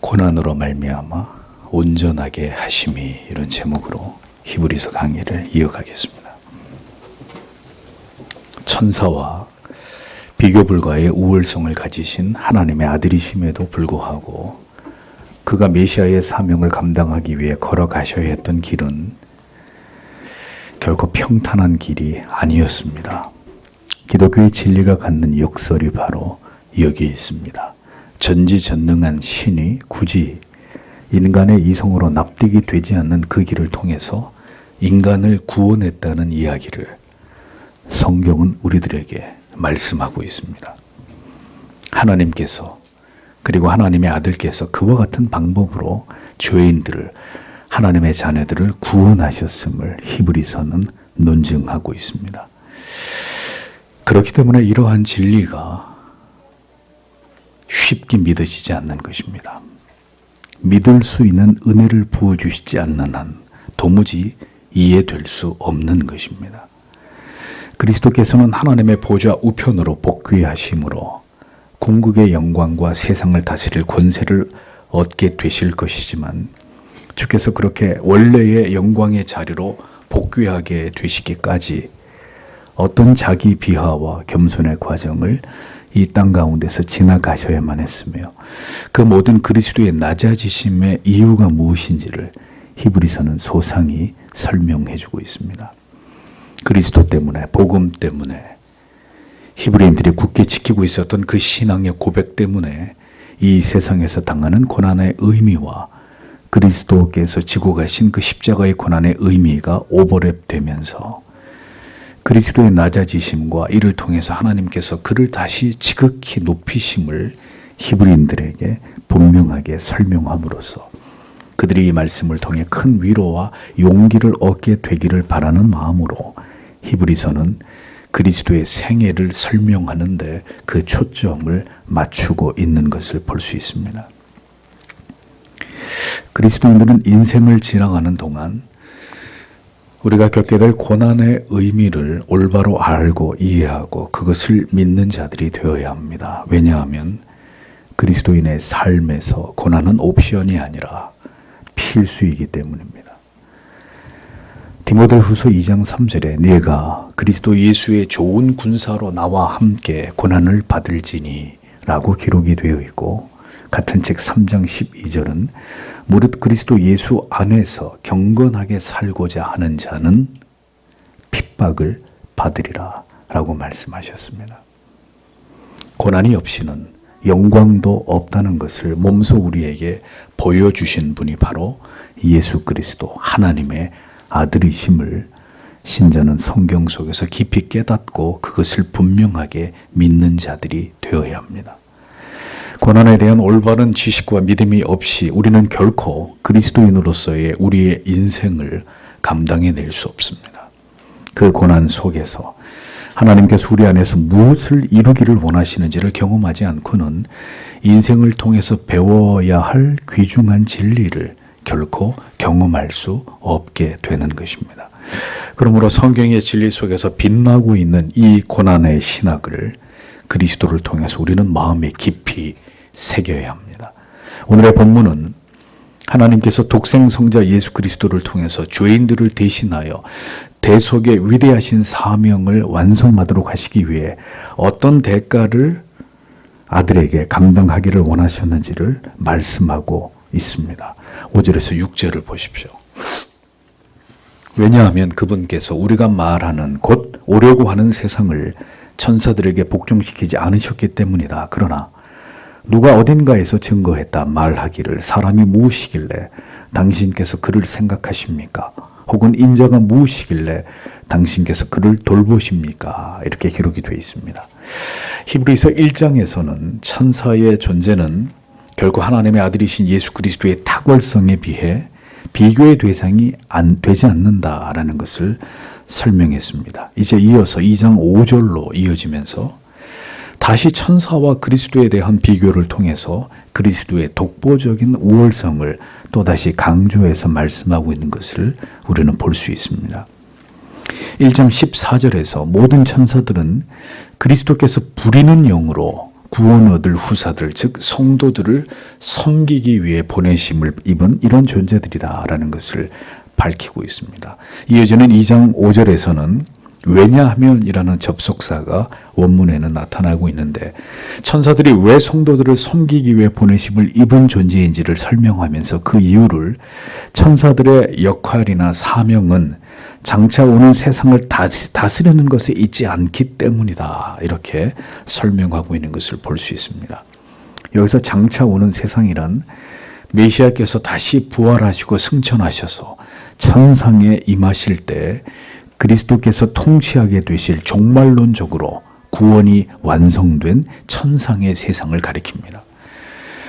고난으로 말미암아 온전하게 하심이, 이런 제목으로 히브리서 강의를 이어가겠습니다. 천사와 비교 불가의 우월성을 가지신 하나님의 아들이심에도 불구하고 그가 메시아의 사명을 감당하기 위해 걸어가셔야 했던 길은 결코 평탄한 길이 아니었습니다. 기독교의 진리가 갖는 역설이 바로 여기에 있습니다. 전지전능한 신이 굳이 인간의 이성으로 납득이 되지 않는 그 길을 통해서 인간을 구원했다는 이야기를 성경은 우리들에게 말씀하고 있습니다. 하나님께서, 그리고 하나님의 아들께서 그와 같은 방법으로 죄인들을, 하나님의 자녀들을 구원하셨음을 히브리서는 논증하고 있습니다. 그렇기 때문에 이러한 진리가 쉽게 믿어지지 않는 것입니다. 믿을 수 있는 은혜를 부어주시지 않는 한 도무지 이해될 수 없는 것입니다. 그리스도께서는 하나님의 보좌 우편으로 복귀하심으로 궁극의 영광과 세상을 다스릴 권세를 얻게 되실 것이지만, 주께서 그렇게 원래의 영광의 자리로 복귀하게 되시기까지 어떤 자기 비하와 겸손의 과정을 이 땅 가운데서 지나가셔야만 했으며, 그 모든 그리스도의 낮아지심의 이유가 무엇인지를 히브리서는 소상히 설명해 주고 있습니다. 그리스도 때문에, 복음 때문에, 히브리인들이 굳게 지키고 있었던 그 신앙의 고백 때문에 이 세상에서 당하는 고난의 의미와 그리스도께서 지고 가신 그 십자가의 고난의 의미가 오버랩되면서 그리스도의 낮아지심과 이를 통해서 하나님께서 그를 다시 지극히 높이심을 히브리인들에게 분명하게 설명함으로써 그들이 이 말씀을 통해 큰 위로와 용기를 얻게 되기를 바라는 마음으로 히브리서는 그리스도의 생애를 설명하는데 그 초점을 맞추고 있는 것을 볼 수 있습니다. 그리스도인들은 인생을 지나가는 동안 우리가 겪게 될 고난의 의미를 올바로 알고 이해하고 그것을 믿는 자들이 되어야 합니다. 왜냐하면 그리스도인의 삶에서 고난은 옵션이 아니라 필수이기 때문입니다. 디모데후서 2장 3절에 네가 그리스도 예수의 좋은 군사로 나와 함께 고난을 받을지니 라고 기록이 되어 있고, 같은 책 3장 12절은 무릇 그리스도 예수 안에서 경건하게 살고자 하는 자는 핍박을 받으리라 라고 말씀하셨습니다. 고난이 없이는 영광도 없다는 것을 몸소 우리에게 보여주신 분이 바로 예수 그리스도 하나님의 아들이심을 신자는 성경 속에서 깊이 깨닫고 그것을 분명하게 믿는 자들이 되어야 합니다. 고난에 대한 올바른 지식과 믿음이 없이 우리는 결코 그리스도인으로서의 우리의 인생을 감당해낼 수 없습니다. 그 고난 속에서 하나님께서 우리 안에서 무엇을 이루기를 원하시는지를 경험하지 않고는 인생을 통해서 배워야 할 귀중한 진리를 결코 경험할 수 없게 되는 것입니다. 그러므로 성경의 진리 속에서 빛나고 있는 이 고난의 신학을 그리스도를 통해서 우리는 마음에 깊이 새겨야 합니다. 오늘의 본문은 하나님께서 독생성자 예수 그리스도를 통해서 죄인들을 대신하여 대속의 위대하신 사명을 완성하도록 하시기 위해 어떤 대가를 아들에게 감당하기를 원하셨는지를 말씀하고 있습니다. 5절에서 6절을 보십시오. 왜냐하면 그분께서 우리가 말하는 곧 오려고 하는 세상을 천사들에게 복종시키지 않으셨기 때문이다. 그러나 누가 어딘가에서 증거했다 말하기를 사람이 무엇이길래 당신께서 그를 생각하십니까? 혹은 인자가 무엇이길래 당신께서 그를 돌보십니까? 이렇게 기록이 되어 있습니다. 히브리서 1장에서는 천사의 존재는 결국 하나님의 아들이신 예수 그리스도의 탁월성에 비해 비교의 대상이 되지 않는다라는 것을 설명했습니다. 이제 이어서 2장 5절로 이어지면서 다시 천사와 그리스도에 대한 비교를 통해서 그리스도의 독보적인 우월성을 또다시 강조해서 말씀하고 있는 것을 우리는 볼 수 있습니다. 1장 14절에서 모든 천사들은 그리스도께서 부리는 영으로 구원 얻을 후사들, 즉 성도들을 섬기기 위해 보내심을 입은 이런 존재들이다라는 것을 밝히고 있습니다. 이어지는 2장 5절에서는 왜냐하면이라는 접속사가 원문에는 나타나고 있는데, 천사들이 왜 성도들을 섬기기 위해 보내심을 입은 존재인지를 설명하면서 그 이유를 천사들의 역할이나 사명은 장차 오는 세상을 다스리는 것에 있지 않기 때문이다, 이렇게 설명하고 있는 것을 볼 수 있습니다. 여기서 장차 오는 세상이란 메시아께서 다시 부활하시고 승천하셔서 천상에 임하실 때 그리스도께서 통치하게 되실 종말론적으로 구원이 완성된 천상의 세상을 가리킵니다.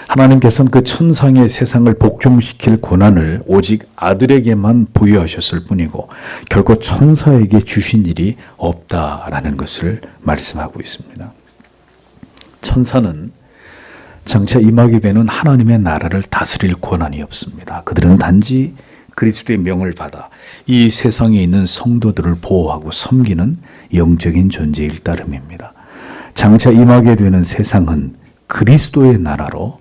하나님께서는 그 천상의 세상을 복종시킬 권한을 오직 아들에게만 부여하셨을 뿐이고 결코 천사에게 주신 일이 없다라는 것을 말씀하고 있습니다. 천사는 장차 임하게 되는 하나님의 나라를 다스릴 권한이 없습니다. 그들은 단지 그리스도의 명을 받아 이 세상에 있는 성도들을 보호하고 섬기는 영적인 존재일 따름입니다. 장차 임하게 되는 세상은 그리스도의 나라로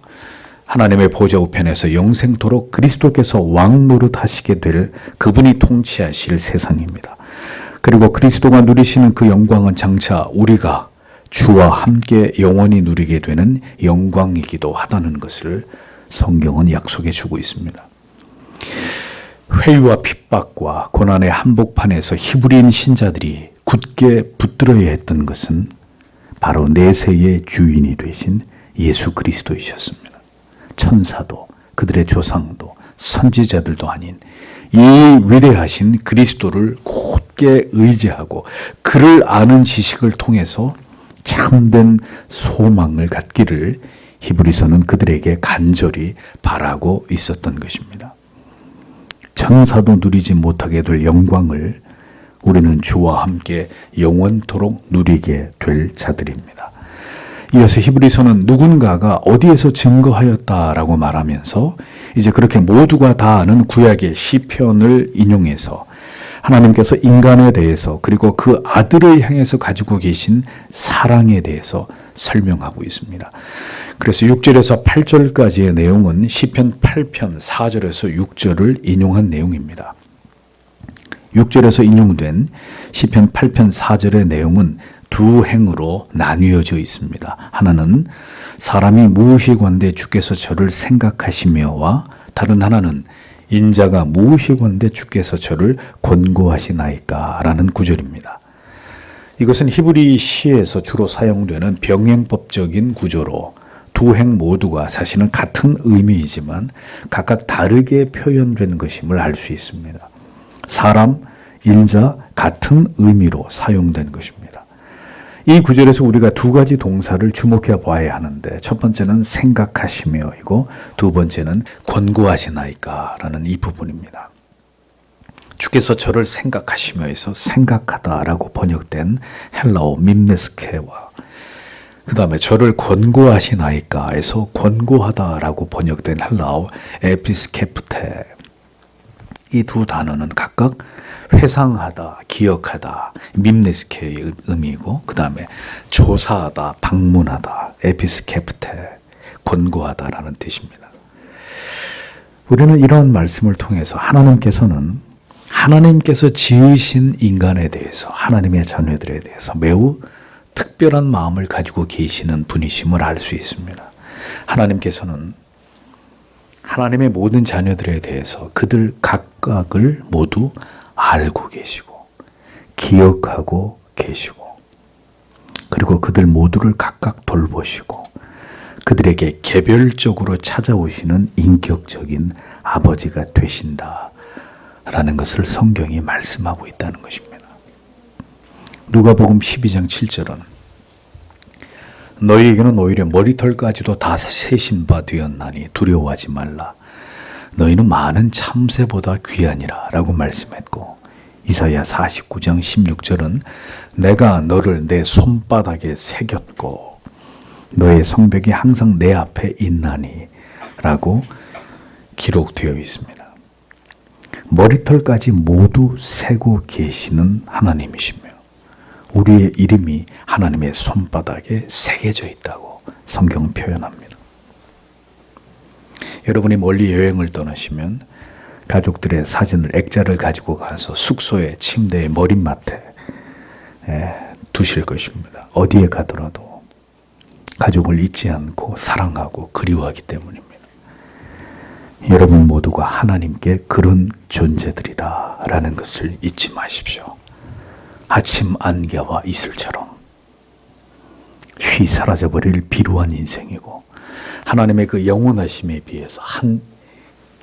하나님의 보좌 우편에서 영생토록 그리스도께서 왕 노릇하시게 될 그분이 통치하실 세상입니다. 그리고 그리스도가 누리시는 그 영광은 장차 우리가 주와 함께 영원히 누리게 되는 영광이기도 하다는 것을 성경은 약속해 주고 있습니다. 회유와 핍박과 고난의 한복판에서 히브리인 신자들이 굳게 붙들어야 했던 것은 바로 내세의 주인이 되신 예수 그리스도이셨습니다. 천사도 그들의 조상도 선지자들도 아닌 이 위대하신 그리스도를 굳게 의지하고 그를 아는 지식을 통해서 참된 소망을 갖기를 히브리서는 그들에게 간절히 바라고 있었던 것입니다. 천사도 누리지 못하게 될 영광을 우리는 주와 함께 영원토록 누리게 될 자들입니다. 이어서 히브리서는 누군가가 어디에서 증거하였다라고 말하면서 이제 그렇게 모두가 다 아는 구약의 시편을 인용해서 하나님께서 인간에 대해서 그리고 그 아들을 향해서 가지고 계신 사랑에 대해서 설명하고 있습니다. 그래서 6절에서 8절까지의 내용은 시편 8편 4절에서 6절을 인용한 내용입니다. 6절에서 인용된 시편 8편 4절의 내용은 두 행으로 나뉘어져 있습니다. 하나는 사람이 무엇이건대 주께서 저를 생각하시며와 다른 하나는 인자가 무엇이건대 주께서 저를 권고하시나이까 라는 구절입니다. 이것은 히브리 시에서 주로 사용되는 병행법적인 구조로 두 행 모두가 사실은 같은 의미이지만 각각 다르게 표현된 것임을 알 수 있습니다. 사람, 인자 같은 의미로 사용된 것입니다. 이 구절에서 우리가 두 가지 동사를 주목해 봐야 하는데 첫 번째는 생각하시며이고 두 번째는 권고하시나이까 라는 이 부분입니다. 주께서 저를 생각하시며에서 생각하다라고 번역된 헬라어 밈네스케와 그 다음에 저를 권고하시나이까에서 권고하다라고 번역된 헬라어 에피스케프테, 이 두 단어는 각각 회상하다, 기억하다, 밈네스케의 의미이고 그 다음에 조사하다, 방문하다, 에피스케프테, 권고하다라는 뜻입니다. 우리는 이런 말씀을 통해서 하나님께서 지으신 인간에 대해서, 하나님의 자녀들에 대해서 매우 특별한 마음을 가지고 계시는 분이심을 알 수 있습니다. 하나님께서는 하나님의 모든 자녀들에 대해서 그들 각각을 모두 알고 계시고 기억하고 계시고 그리고 그들 모두를 각각 돌보시고 그들에게 개별적으로 찾아오시는 인격적인 아버지가 되신다라는 것을 성경이 말씀하고 있다는 것입니다. 누가복음 12장 7절은 너희에게는 오히려 머리털까지도 다 세신 바 되었나니 두려워하지 말라. 너희는 많은 참새보다 귀하니라 라고 말씀했고 이사야 49장 16절은 내가 너를 내 손바닥에 새겼고 너의 성벽이 항상 내 앞에 있나니 라고 기록되어 있습니다. 머리털까지 모두 세고 계시는 하나님이시며 우리의 이름이 하나님의 손바닥에 새겨져 있다고 성경은 표현합니다. 여러분이 멀리 여행을 떠나시면 가족들의 사진을 액자를 가지고 가서 숙소의 침대의 머릿맡에 두실 것입니다. 어디에 가더라도 가족을 잊지 않고 사랑하고 그리워하기 때문입니다. 여러분 모두가 하나님께 그런 존재들이다 라는 것을 잊지 마십시오. 아침 안개와 이슬처럼 쉬 사라져버릴 비루한 인생이고 하나님의 그 영원하심에 비해서 한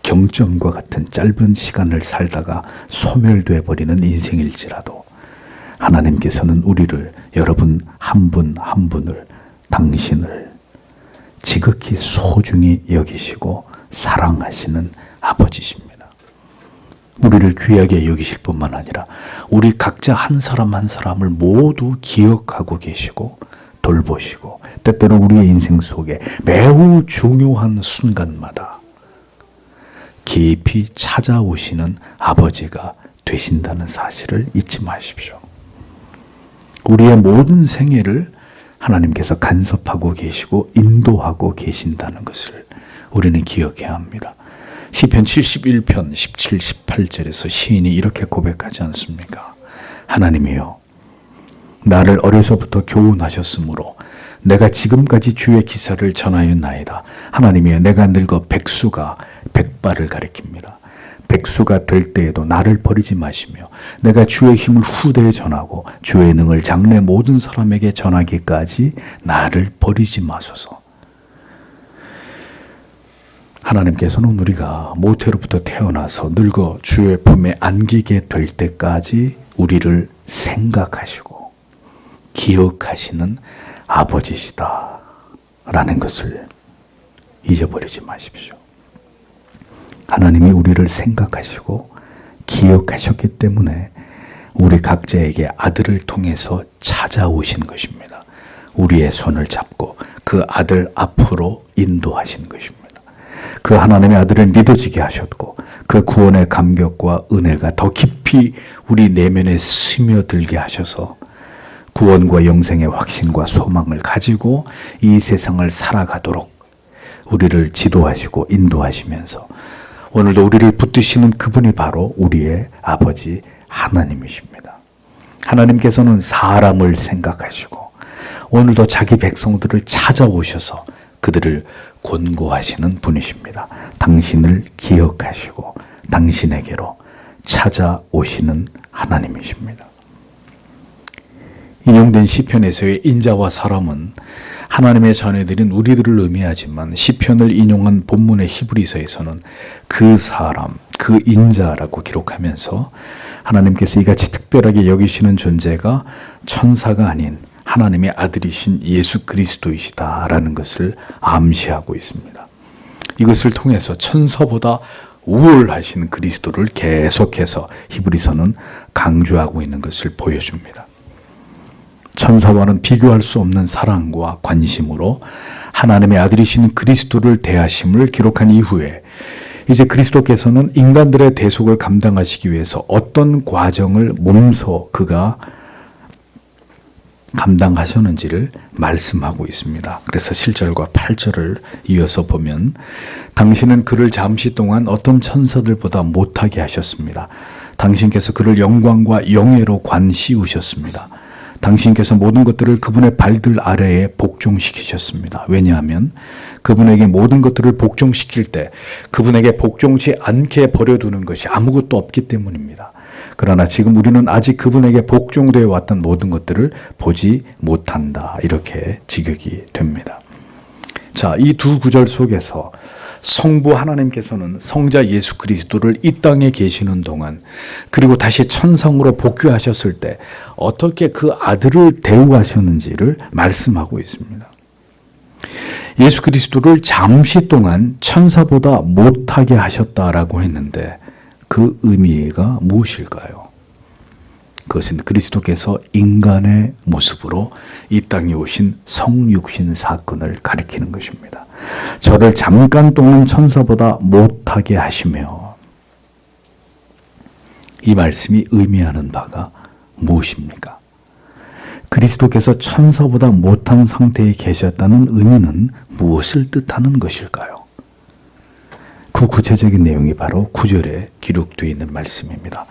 경점과 같은 짧은 시간을 살다가 소멸돼 버리는 인생일지라도 하나님께서는 우리를, 여러분 한 분 한 분을, 당신을 지극히 소중히 여기시고 사랑하시는 아버지십니다. 우리를 귀하게 여기실 뿐만 아니라 우리 각자 한 사람 한 사람을 모두 기억하고 계시고 돌보시고 때때로 우리의 인생 속에 매우 중요한 순간마다 깊이 찾아오시는 아버지가 되신다는 사실을 잊지 마십시오. 우리의 모든 생애를 하나님께서 간섭하고 계시고 인도하고 계신다는 것을 우리는 기억해야 합니다. 시편 71편 17, 18절에서 시인이 이렇게 고백하지 않습니까? 하나님이여, 나를 어려서부터 교훈하셨으므로 내가 지금까지 주의 기사를 전하였나이다. 하나님이여, 내가 늙어 백수가 백발을 가리킵니다. 백수가 될 때에도 나를 버리지 마시며 내가 주의 힘을 후대에 전하고 주의 능을 장래 모든 사람에게 전하기까지 나를 버리지 마소서. 하나님께서는 우리가 모태로부터 태어나서 늙어 주의 품에 안기게 될 때까지 우리를 생각하시고 기억하시는 아버지시다 라는 것을 잊어버리지 마십시오. 하나님이 우리를 생각하시고 기억하셨기 때문에 우리 각자에게 아들을 통해서 찾아오신 것입니다. 우리의 손을 잡고 그 아들 앞으로 인도하신 것입니다. 그 하나님의 아들을 믿어지게 하셨고 그 구원의 감격과 은혜가 더 깊이 우리 내면에 스며들게 하셔서 구원과 영생의 확신과 소망을 가지고 이 세상을 살아가도록 우리를 지도하시고 인도하시면서 오늘도 우리를 붙드시는 그분이 바로 우리의 아버지 하나님이십니다. 하나님께서는 사람을 생각하시고 오늘도 자기 백성들을 찾아오셔서 그들을 권고하시는 분이십니다. 당신을 기억하시고 당신에게로 찾아오시는 하나님이십니다. 인용된 시편에서의 인자와 사람은 하나님의 자녀들인 우리들을 의미하지만 시편을 인용한 본문의 히브리서에서는 그 사람, 그 인자라고 기록하면서 하나님께서 이같이 특별하게 여기시는 존재가 천사가 아닌 하나님의 아들이신 예수 그리스도이시다라는 것을 암시하고 있습니다. 이것을 통해서 천사보다 우월하신 그리스도를 계속해서 히브리서는 강조하고 있는 것을 보여줍니다. 천사와는 비교할 수 없는 사랑과 관심으로 하나님의 아들이신 그리스도를 대하심을 기록한 이후에 이제 그리스도께서는 인간들의 대속을 감당하시기 위해서 어떤 과정을 몸소 그가 감당하셨는지를 말씀하고 있습니다. 그래서 7절과 8절을 이어서 보면 당신은 그를 잠시 동안 어떤 천사들보다 못하게 하셨습니다. 당신께서 그를 영광과 영예로 관씌우셨습니다. 당신께서 모든 것들을 그분의 발들 아래에 복종시키셨습니다. 왜냐하면 그분에게 모든 것들을 복종시킬 때 그분에게 복종치 않게 버려두는 것이 아무것도 없기 때문입니다. 그러나 지금 우리는 아직 그분에게 복종되어 왔던 모든 것들을 보지 못한다. 이렇게 직역이 됩니다. 자, 이 두 구절 속에서 성부 하나님께서는 성자 예수 그리스도를 이 땅에 계시는 동안 그리고 다시 천상으로 복귀하셨을 때 어떻게 그 아들을 대우하셨는지를 말씀하고 있습니다. 예수 그리스도를 잠시 동안 천사보다 못하게 하셨다라고 했는데 그 의미가 무엇일까요? 그것은 그리스도께서 인간의 모습으로 이 땅에 오신 성육신 사건을 가리키는 것입니다. 저를 잠깐 동안 천사보다 못하게 하시며, 이 말씀이 의미하는 바가 무엇입니까? 그리스도께서 천사보다 못한 상태에 계셨다는 의미는 무엇을 뜻하는 것일까요? 그 구체적인 내용이 바로 9절에 기록되어 있는 말씀입니다.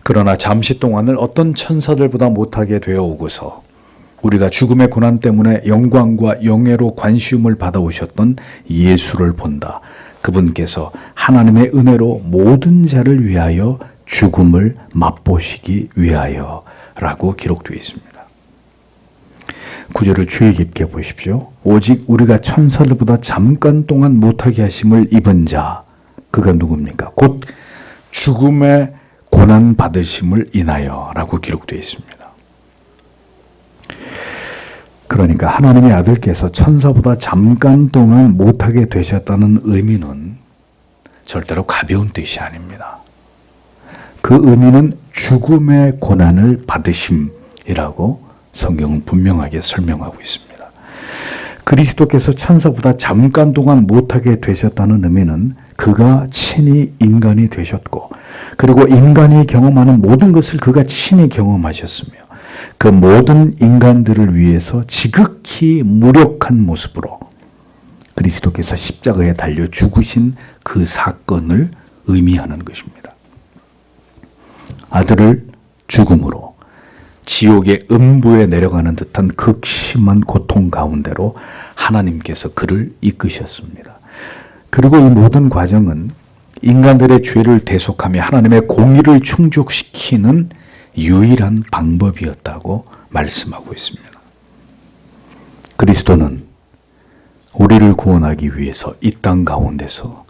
그러나 잠시 동안을 어떤 천사들보다 못하게 되어 오고서 우리가 죽음의 고난 때문에 영광과 영예로 관시움을 받아오셨던 예수를 본다. 그분께서 하나님의 은혜로 모든 자를 위하여 죽음을 맛보시기 위하여 라고 기록되어 있습니다. 구절을 주의 깊게 보십시오. 오직 우리가 천사들보다 잠깐 동안 못하게 하심을 입은 자, 그가 누굽니까? 곧 죽음의 고난 받으심을 인하여 라고 기록되어 있습니다. 그러니까 하나님의 아들께서 천사보다 잠깐 동안 못하게 되셨다는 의미는 절대로 가벼운 뜻이 아닙니다. 그 의미는 죽음의 고난을 받으심이라고 성경은 분명하게 설명하고 있습니다. 그리스도께서 천사보다 잠깐 동안 못하게 되셨다는 의미는 그가 친히 인간이 되셨고, 그리고 인간이 경험하는 모든 것을 그가 친히 경험하셨으며, 그 모든 인간들을 위해서 지극히 무력한 모습으로 그리스도께서 십자가에 달려 죽으신 그 사건을 의미하는 것입니다. 아들을 죽음으로 지옥의 음부에 내려가는 듯한 극심한 고통 가운데로 하나님께서 그를 이끄셨습니다. 그리고 이 모든 과정은 인간들의 죄를 대속하며 하나님의 공의를 충족시키는 유일한 방법이었다고 말씀하고 있습니다. 그리스도는 우리를 구원하기 위해서 이 땅 가운데서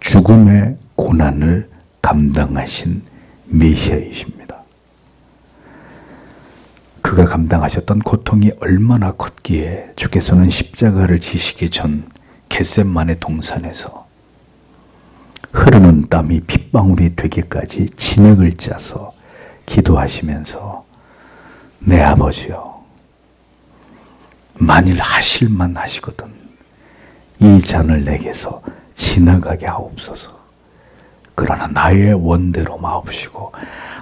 죽음의 고난을 감당하신 메시아이십니다. 그가 감당하셨던 고통이 얼마나 컸기에 주께서는 십자가를 지시기 전 겟셋마네 동산에서 흐르는 땀이 핏방울이 되기까지 진액을 짜서 기도하시면서 내 아버지여, 만일 하실만 하시거든 이 잔을 내게서 지나가게 하옵소서. 그러나 나의 원대로 마옵시고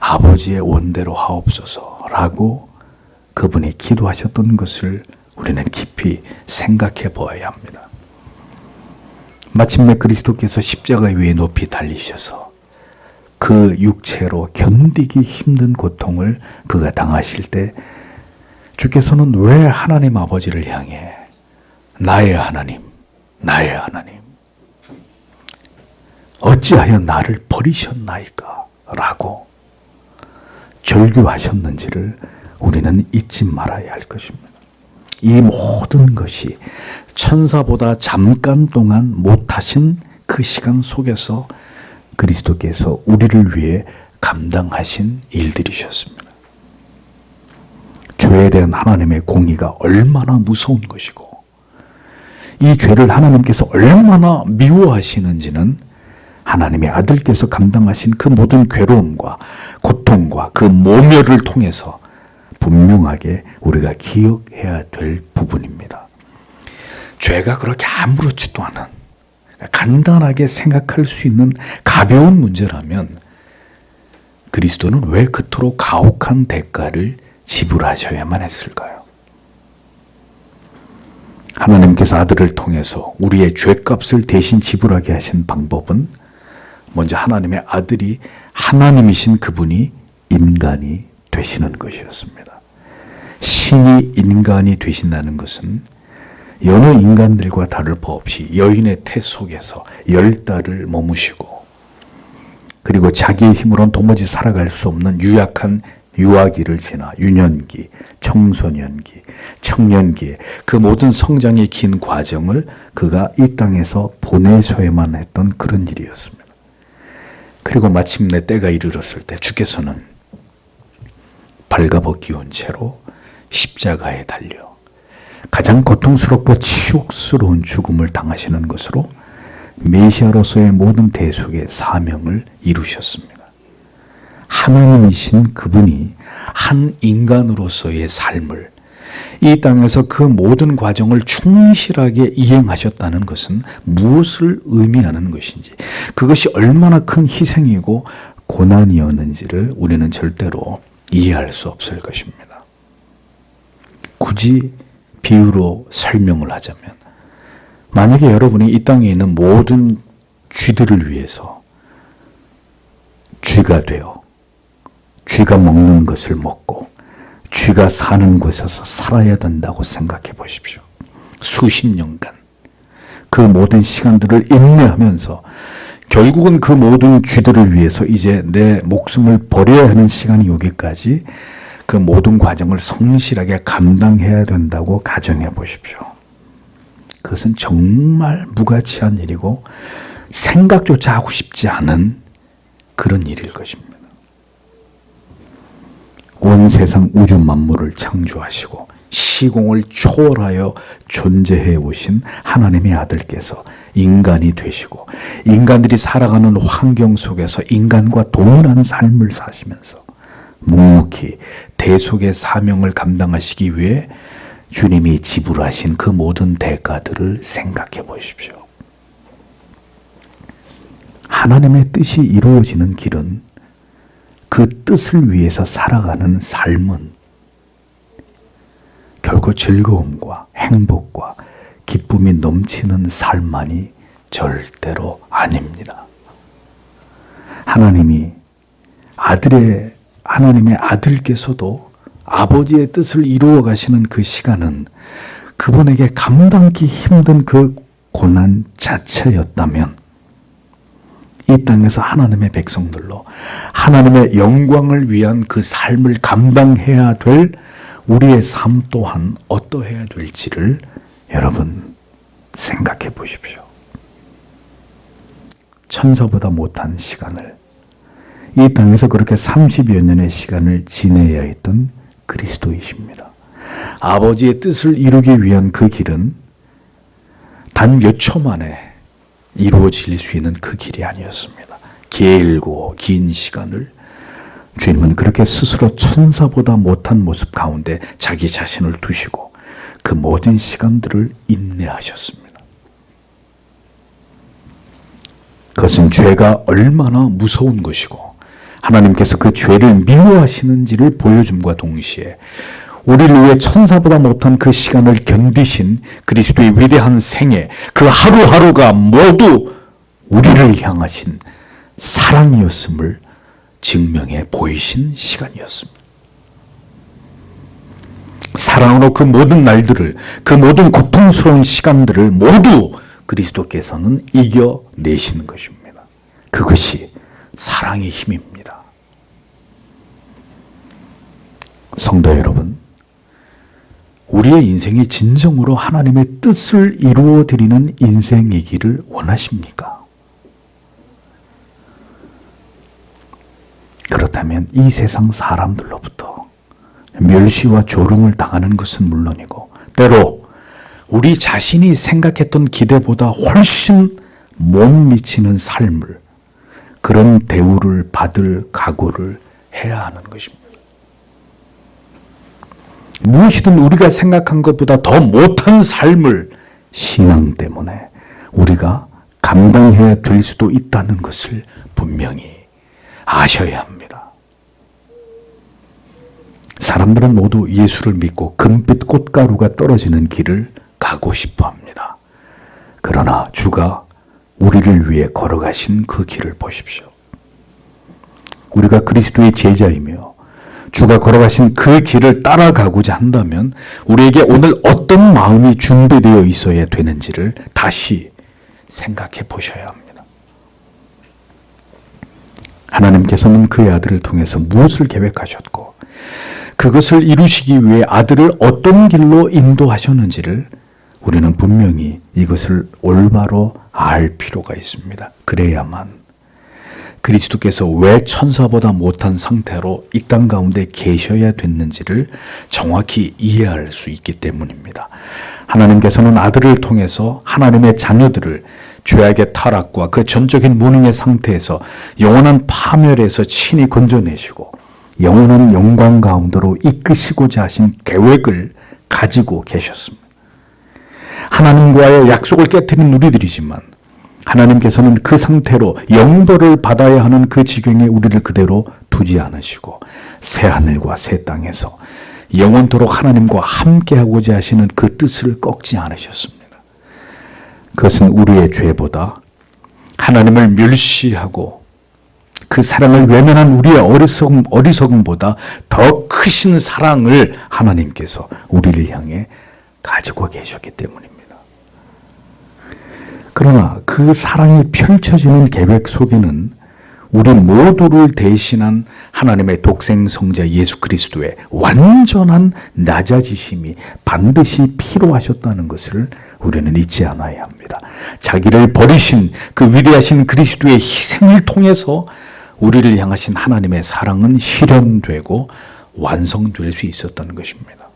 아버지의 원대로 하옵소서라고 그분이 기도하셨던 것을 우리는 깊이 생각해 보아야 합니다. 마침내 그리스도께서 십자가 위에 높이 달리셔서 그 육체로 견디기 힘든 고통을 그가 당하실 때 주께서는 왜 하나님 아버지를 향해 나의 하나님, 나의 하나님, 어찌하여 나를 버리셨나이까? 라고 절규하셨는지를 우리는 잊지 말아야 할 것입니다. 이 모든 것이 천사보다 잠깐 동안 못하신 그 시간 속에서 그리스도께서 우리를 위해 감당하신 일들이셨습니다. 죄에 대한 하나님의 공의가 얼마나 무서운 것이고 이 죄를 하나님께서 얼마나 미워하시는지는 하나님의 아들께서 감당하신 그 모든 괴로움과 고통과 그 모멸을 통해서 분명하게 우리가 기억해야 될 부분입니다. 죄가 그렇게 아무렇지도 않은, 간단하게 생각할 수 있는 가벼운 문제라면 그리스도는 왜 그토록 가혹한 대가를 지불하셔야만 했을까요? 하나님께서 아들을 통해서 우리의 죄값을 대신 지불하게 하신 방법은 먼저 하나님의 아들이 하나님이신 그분이 인간이 되시는 것이었습니다. 신이 인간이 되신다는 것은 여느 인간들과 다를 바 없이 여인의 태 속에서 10달을 머무시고 그리고 자기의 힘으로는 도무지 살아갈 수 없는 유약한 유아기를 지나 유년기, 청소년기, 청년기 그 모든 성장의 긴 과정을 그가 이 땅에서 보내셔야만 했던 그런 일이었습니다. 그리고 마침내 때가 이르렀을 때 주께서는 발가벗기운 채로 십자가에 달려 가장 고통스럽고 치욕스러운 죽음을 당하시는 것으로 메시아로서의 모든 대속의 사명을 이루셨습니다. 하나님이신 그분이 한 인간으로서의 삶을 이 땅에서 그 모든 과정을 충실하게 이행하셨다는 것은 무엇을 의미하는 것인지, 그것이 얼마나 큰 희생이고 고난이었는지를 우리는 절대로 이해할 수 없을 것입니다. 굳이 비유로 설명을 하자면, 만약에 여러분이 이 땅에 있는 모든 쥐들을 위해서 쥐가 되어 쥐가 먹는 것을 먹고 쥐가 사는 곳에서 살아야 된다고 생각해 보십시오. 수십 년간 그 모든 시간들을 인내하면서 결국은 그 모든 쥐들을 위해서 이제 내 목숨을 버려야 하는 시간이 오기까지 그 모든 과정을 성실하게 감당해야 된다고 가정해 보십시오. 그것은 정말 무가치한 일이고 생각조차 하고 싶지 않은 그런 일일 것입니다. 온 세상 우주 만물을 창조하시고 시공을 초월하여 존재해 오신 하나님의 아들께서 인간이 되시고 인간들이 살아가는 환경 속에서 인간과 동일한 삶을 사시면서 묵묵히 대속의 사명을 감당하시기 위해 주님이 지불하신 그 모든 대가들을 생각해 보십시오. 하나님의 뜻이 이루어지는 길은, 그 뜻을 위해서 살아가는 삶은 결코 즐거움과 행복과 기쁨이 넘치는 삶만이 절대로 아닙니다. 하나님의 아들께서도 아버지의 뜻을 이루어 가시는 그 시간은 그분에게 감당하기 힘든 그 고난 자체였다면, 이 땅에서 하나님의 백성들로 하나님의 영광을 위한 그 삶을 감당해야 될 우리의 삶 또한 어떠해야 될지를 여러분 생각해 보십시오. 천사보다 못한 시간을, 이 땅에서 그렇게 30여 년의 시간을 지내야 했던 그리스도이십니다. 아버지의 뜻을 이루기 위한 그 길은 단 몇 초 만에 이루어질 수 있는 그 길이 아니었습니다. 길고 긴 시간을 주님은 그렇게 스스로 천사보다 못한 모습 가운데 자기 자신을 두시고 그 모든 시간들을 인내하셨습니다. 그것은 죄가 얼마나 무서운 것이고 하나님께서 그 죄를 미워하시는지를 보여줌과 동시에 우리를 위해 천사보다 못한 그 시간을 견디신 그리스도의 위대한 생애, 그 하루하루가 모두 우리를 향하신 사랑이었음을 증명해 보이신 시간이었습니다. 사랑으로 그 모든 날들을, 그 모든 고통스러운 시간들을 모두 그리스도께서는 이겨내시는 것입니다. 그것이 사랑의 힘입니다. 성도 여러분, 우리의 인생이 진정으로 하나님의 뜻을 이루어드리는 인생이기를 원하십니까? 그렇다면 이 세상 사람들로부터 멸시와 조롱을 당하는 것은 물론이고 때로 우리 자신이 생각했던 기대보다 훨씬 못 미치는 삶을, 그런 대우를 받을 각오를 해야 하는 것입니다. 무엇이든 우리가 생각한 것보다 더 못한 삶을 신앙 때문에 우리가 감당해야 될 수도 있다는 것을 분명히 아셔야 합니다. 사람들은 모두 예수를 믿고 금빛 꽃가루가 떨어지는 길을 가고 싶어 합니다. 그러나 주가 우리를 위해 걸어가신 그 길을 보십시오. 우리가 그리스도의 제자이며 주가 걸어가신 그 길을 따라가고자 한다면 우리에게 오늘 어떤 마음이 준비되어 있어야 되는지를 다시 생각해 보셔야 합니다. 하나님께서는 그의 아들을 통해서 무엇을 계획하셨고 그것을 이루시기 위해 아들을 어떤 길로 인도하셨는지를 우리는 분명히 이것을 올바로 알 필요가 있습니다. 그래야만 그리스도께서 왜 천사보다 못한 상태로 이 땅 가운데 계셔야 됐는지를 정확히 이해할 수 있기 때문입니다. 하나님께서는 아들을 통해서 하나님의 자녀들을 죄악의 타락과 그 전적인 무능의 상태에서 영원한 파멸에서 친히 건져내시고 영원한 영광 가운데로 이끄시고자 하신 계획을 가지고 계셨습니다. 하나님과의 약속을 깨트린 우리들이지만 하나님께서는 그 상태로 영벌을 받아야 하는 그 지경에 우리를 그대로 두지 않으시고 새 하늘과 새 땅에서 영원토록 하나님과 함께하고자 하시는 그 뜻을 꺾지 않으셨습니다. 그것은 우리의 죄보다 하나님을 멸시하고 그 사랑을 외면한 우리의 어리석음보다 더 크신 사랑을 하나님께서 우리를 향해 가지고 계셨기 때문입니다. 그러나 그 사랑이 펼쳐지는 계획 속에는 우리 모두를 대신한 하나님의 독생성자 예수 그리스도의 완전한 낮아지심이 반드시 필요하셨다는 것을 우리는 잊지 않아야 합니다. 자기를 버리신 그 위대하신 그리스도의 희생을 통해서 우리를 향하신 하나님의 사랑은 실현되고 완성될 수 있었던 것입니다.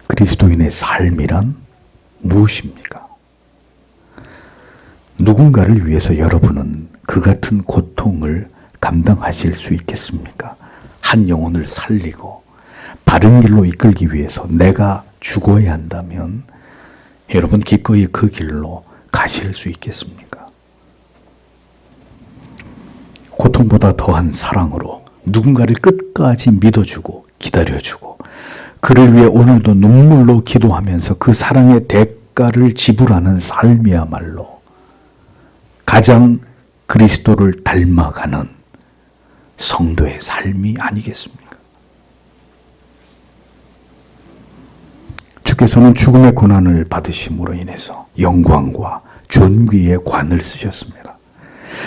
그리스도인의 삶이란 무엇입니까? 누군가를 위해서 여러분은 그 같은 고통을 감당하실 수 있겠습니까? 한 영혼을 살리고 바른 길로 이끌기 위해서 내가 죽어야 한다면 여러분 기꺼이 그 길로 가실 수 있겠습니까? 고통보다 더한 사랑으로 누군가를 끝까지 믿어주고 기다려주고 그를 위해 오늘도 눈물로 기도하면서 그 사랑의 대가를 지불하는 삶이야말로 가장 그리스도를 닮아가는 성도의 삶이 아니겠습니까? 주께서는 죽음의 고난을 받으심으로 인해서 영광과 존귀의 관을 쓰셨습니다.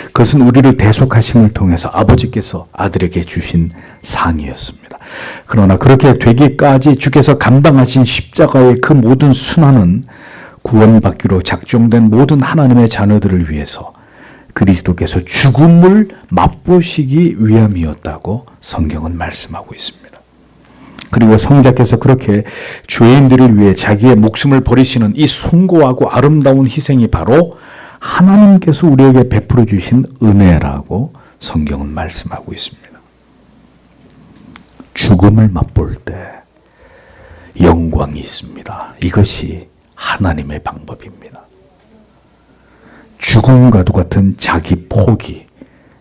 그것은 우리를 대속하심을 통해서 아버지께서 아들에게 주신 상이었습니다. 그러나 그렇게 되기까지 주께서 감당하신 십자가의 그 모든 순환은 구원받기로 작정된 모든 하나님의 자녀들을 위해서 그리스도께서 죽음을 맛보시기 위함이었다고 성경은 말씀하고 있습니다. 그리고 성자께서 그렇게 죄인들을 위해 자기의 목숨을 버리시는 이 숭고하고 아름다운 희생이 바로 하나님께서 우리에게 베풀어 주신 은혜라고 성경은 말씀하고 있습니다. 죽음을 맛볼 때 영광이 있습니다. 이것이 하나님의 방법입니다. 죽음과도 같은 자기 포기,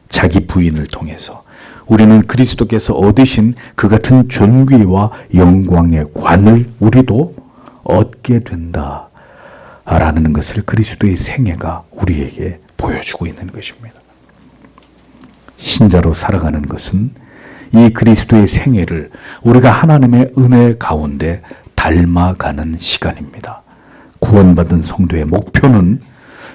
자기 부인을 통해서 우리는 그리스도께서 얻으신 그 같은 존귀와 영광의 관을 우리도 얻게 된다라는 것을 그리스도의 생애가 우리에게 보여주고 있는 것입니다. 신자로 살아가는 것은 이 그리스도의 생애를 우리가 하나님의 은혜 가운데 닮아가는 시간입니다. 구원받은 성도의 목표는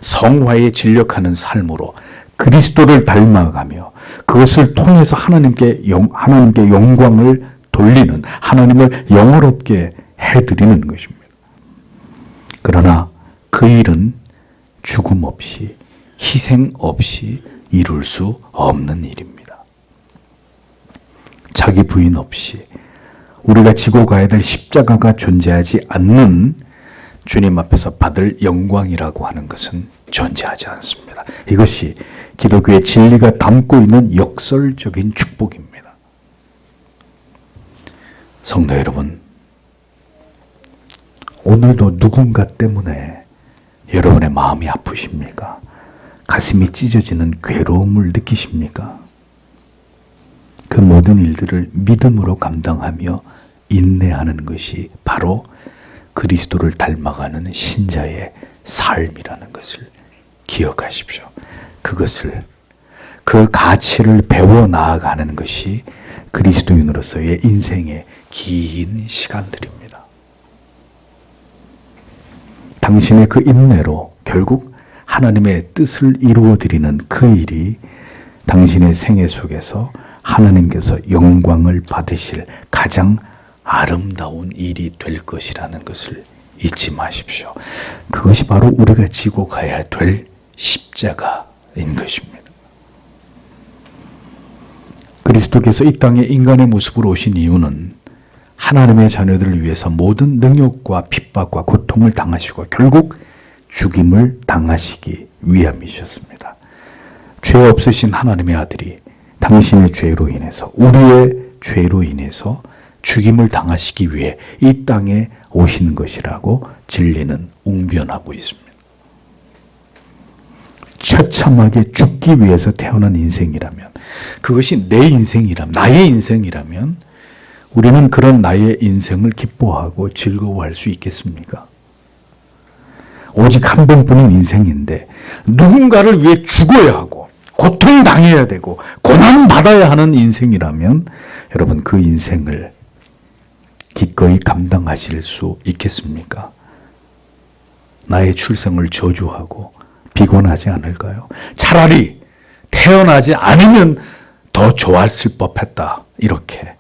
성화에 진력하는 삶으로 그리스도를 닮아가며 그것을 통해서 하나님께 영광을 돌리는, 하나님을 영화롭게 해드리는 것입니다. 그러나 그 일은 죽음 없이, 희생 없이 이룰 수 없는 일입니다. 자기 부인 없이 우리가 지고 가야 될 십자가가 존재하지 않는 주님 앞에서 받을 영광이라고 하는 것은 존재하지 않습니다. 이것이 기독교의 진리가 담고 있는 역설적인 축복입니다. 성도 여러분, 오늘도 누군가 때문에 여러분의 마음이 아프십니까? 가슴이 찢어지는 괴로움을 느끼십니까? 그 모든 일들을 믿음으로 감당하며 인내하는 것이 바로 그리스도를 닮아가는 신자의 삶이라는 것을 기억하십시오. 그것을, 그 가치를 배워 나아가는 것이 그리스도인으로서의 인생의 긴 시간들입니다. 당신의 그 인내로 결국 하나님의 뜻을 이루어드리는 그 일이 당신의 생애 속에서 하나님께서 영광을 받으실 가장 아름다운 일이 될 것이라는 것을 잊지 마십시오. 그것이 바로 우리가 지고 가야 될 십자가인 것입니다. 그리스도께서 이 땅에 인간의 모습으로 오신 이유는 하나님의 자녀들을 위해서 모든 능욕과 핍박과 고통을 당하시고 결국 죽임을 당하시기 위함이셨습니다. 죄 없으신 하나님의 아들이 당신의 죄로 인해서, 우리의 죄로 인해서 죽임을 당하시기 위해 이 땅에 오신 것이라고 진리는 웅변하고 있습니다. 처참하게 죽기 위해서 태어난 인생이라면, 그것이 내 인생이라면, 나의 인생이라면 우리는 그런 나의 인생을 기뻐하고 즐거워할 수 있겠습니까? 오직 한 번뿐인 인생인데 누군가를 위해 죽어야 하고 고통당해야 되고 고난받아야 하는 인생이라면 여러분 그 인생을 기꺼이 감당하실 수 있겠습니까? 나의 출생을 저주하고 비관하지 않을까요? 차라리 태어나지 않으면 더 좋았을 법했다 이렇게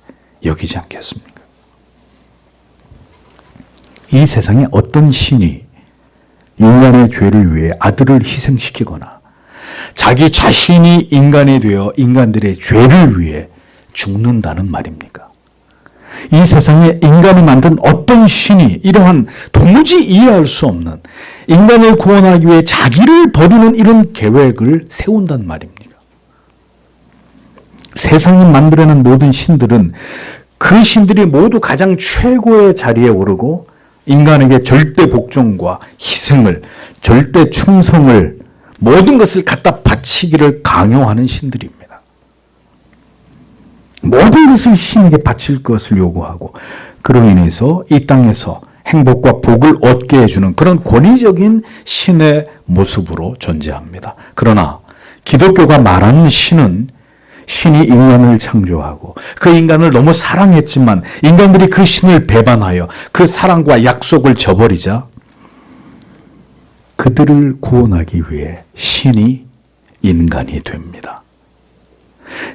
여기지 않겠습니까? 이 세상에 어떤 신이 인간의 죄를 위해 아들을 희생시키거나 자기 자신이 인간이 되어 인간들의 죄를 위해 죽는다는 말입니까? 이 세상에 인간이 만든 어떤 신이 이러한 도무지 이해할 수 없는 인간을 구원하기 위해 자기를 버리는 이런 계획을 세운단 말입니까? 세상이 만들어낸 모든 신들은 그 신들이 모두 가장 최고의 자리에 오르고 인간에게 절대 복종과 희생을, 절대 충성을, 모든 것을 갖다 바치기를 강요하는 신들입니다. 모든 것을 신에게 바칠 것을 요구하고 그로 인해서 이 땅에서 행복과 복을 얻게 해주는 그런 권위적인 신의 모습으로 존재합니다. 그러나 기독교가 말하는 신은 신이 인간을 창조하고 그 인간을 너무 사랑했지만 인간들이 그 신을 배반하여 그 사랑과 약속을 저버리자 그들을 구원하기 위해 신이 인간이 됩니다.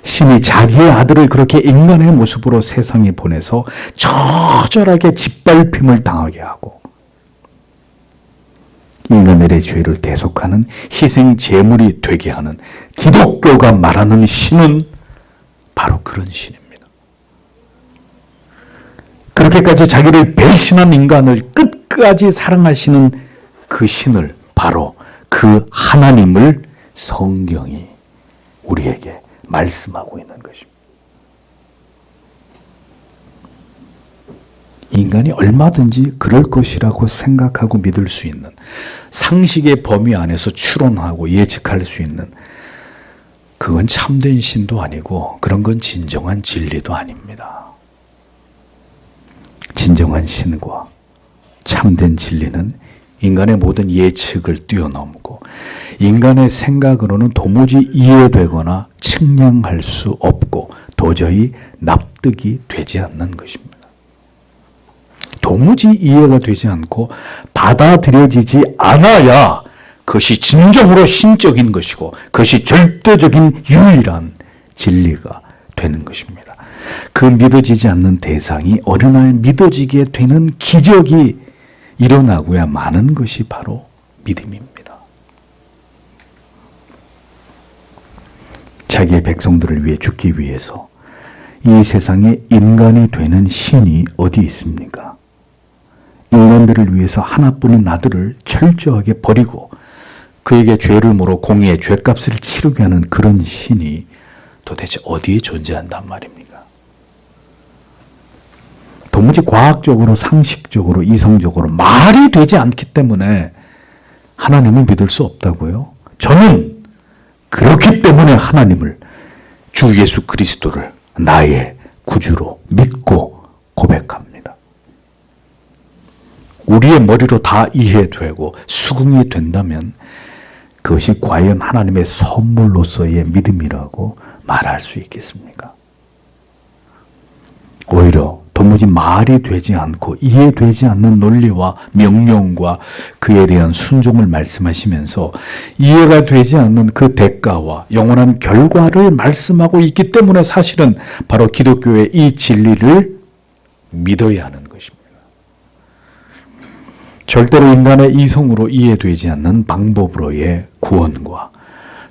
신이 자기의 아들을 그렇게 인간의 모습으로 세상에 보내서 처절하게 짓밟힘을 당하게 하고 인간들의 죄를 대속하는 희생 제물이 되게 하는 기독교가 말하는 신은 바로 그런 신입니다. 그렇게까지 자기를 배신한 인간을 끝까지 사랑하시는 그 신을, 바로 그 하나님을 성경이 우리에게 말씀하고 있는 것입니다. 인간이 얼마든지 그럴 것이라고 생각하고 믿을 수 있는, 상식의 범위 안에서 추론하고 예측할 수 있는, 그건 참된 신도 아니고 그런 건 진정한 진리도 아닙니다. 진정한 신과 참된 진리는 인간의 모든 예측을 뛰어넘고 인간의 생각으로는 도무지 이해되거나 측량할 수 없고 도저히 납득이 되지 않는 것입니다. 도무지 이해가 되지 않고 받아들여지지 않아야 그것이 진정으로 신적인 것이고 그것이 절대적인 유일한 진리가 되는 것입니다. 그 믿어지지 않는 대상이 어느 날 믿어지게 되는 기적이 일어나고야 마는 것이 바로 믿음입니다. 자기의 백성들을 위해 죽기 위해서 이 세상에 인간이 되는 신이 어디 있습니까? 인간들을 위해서 하나뿐인 아들을 철저하게 버리고 그에게 죄를 물어 공의의 죄값을 치르게 하는 그런 신이 도대체 어디에 존재한단 말입니까? 도무지 과학적으로, 상식적으로, 이성적으로 말이 되지 않기 때문에 하나님을 믿을 수 없다고요? 저는 그렇기 때문에 하나님을, 주 예수 그리스도를 나의 구주로 믿고 고백합니다. 우리의 머리로 다 이해되고 수긍이 된다면 그것이 과연 하나님의 선물로서의 믿음이라고 말할 수 있겠습니까? 오히려 도무지 말이 되지 않고 이해되지 않는 논리와 명령과 그에 대한 순종을 말씀하시면서 이해가 되지 않는 그 대가와 영원한 결과를 말씀하고 있기 때문에 사실은 바로 기독교의 이 진리를 믿어야 하는 것입니다. 절대로 인간의 이성으로 이해되지 않는 방법으로의 구원과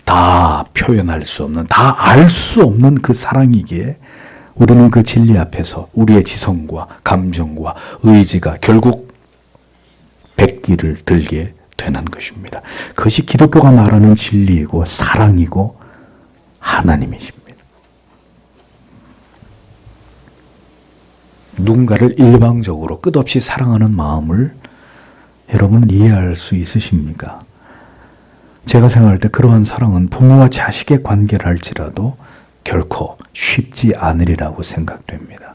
다 표현할 수 없는, 다 알 수 없는 그 사랑이기에 우리는 그 진리 앞에서 우리의 지성과 감정과 의지가 결국 백기를 들게 되는 것입니다. 그것이 기독교가 말하는 진리이고 사랑이고 하나님이십니다. 누군가를 일방적으로 끝없이 사랑하는 마음을 여러분 이해할 수 있으십니까? 제가 생각할 때 그러한 사랑은 부모와 자식의 관계를 할지라도 결코 쉽지 않으리라고 생각됩니다.